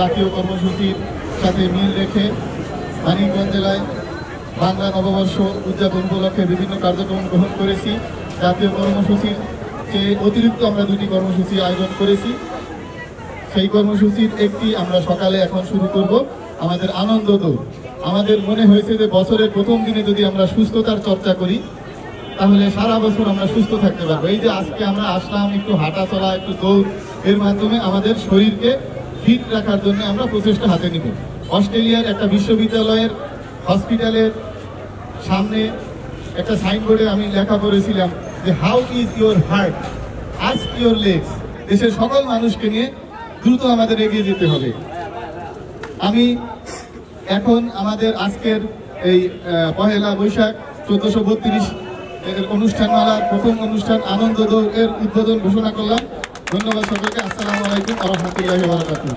জাতীয় কর্মসূচির সাথে মিল রেখে মানিকগঞ্জ জেলায় বাংলা নববর্ষ উদযাপন উপলক্ষে বিভিন্ন কার্যক্রম গ্রহণ করেছি। জাতীয় কর্মসূচির চেয়ে অতিরিক্ত আমরা দুটি কর্মসূচি আয়োজন করেছি। সেই কর্মসূচির একটি আমরা সকালে এখন শুরু করব, আমাদের আনন্দ দৌড়। আমাদের মনে হয়েছে যে বছরের প্রথম দিনে যদি আমরা সুস্থতার চর্চা করি তাহলে সারা বছর আমরা সুস্থ থাকতে পারবো। এই যে আজকে আমরা আসলাম, একটু হাঁটা চলা, একটু দৌড়, এর মাধ্যমে আমাদের শরীরকে ফিট রাখার জন্য আমরা প্রচেষ্টা হাতে নিব। অস্ট্রেলিয়ার একটা বিশ্ববিদ্যালয়ের হসপিটালের সামনে একটা সাইনবোর্ডে আমি লেখা করেছিলাম যে how is your heart, ask your legs. দেশের সকল মানুষকে নিয়ে দ্রুত আমাদের এগিয়ে যেতে হবে। আমি এখন আমাদের আজকের এই পহেলা বৈশাখ 1432 অনুষ্ঠানমালার প্রথম অনুষ্ঠান আনন্দ দৌড় এর উদ্বোধন ঘোষণা করলাম। ধন্যবাদ সকলকে। আসসালামু আলাইকুম ওয়া রাহমাতুল্লাহি ওয়া বারাকাতুহু।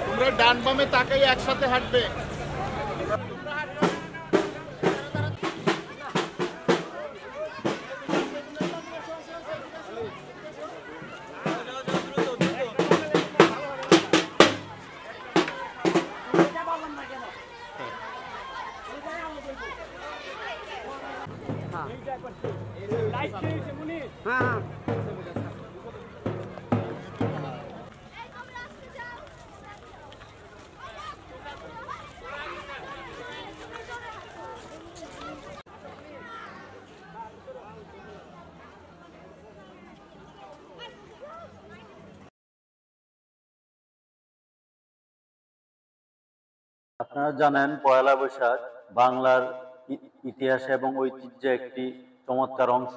তোমরা ডান বামে তাকাই একসাথে হাঁটবে। আপনারা জানেন পয়লা বৈশাখ বাংলার ইতিহাসে এবং ঐতিহ্যে একটি চমৎকার অংশ,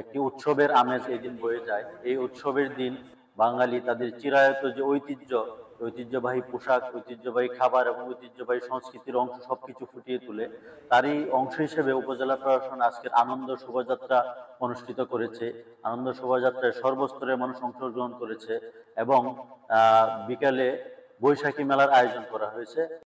একটি উৎসবের আমেজ এই দিন বয়ে যায়। এই উৎসবের দিন বাঙালি তাদের চিরায়ত যে ঐতিহ্যবাহী পোশাক, ঐতিহ্যবাহী খাবার এবং ঐতিহ্যবাহী সংস্কৃতির অংশ সবকিছু ফুটিয়ে তোলে। তারই অংশ হিসেবে উপজেলা প্রশাসন আজকের আনন্দ শোভাযাত্রা অনুষ্ঠিত করেছে। আনন্দ শোভাযাত্রায় সর্বস্তরের মানুষ অংশগ্রহণ করেছে এবং বিকালে বৈশাখী মেলার আয়োজন করা হয়েছে।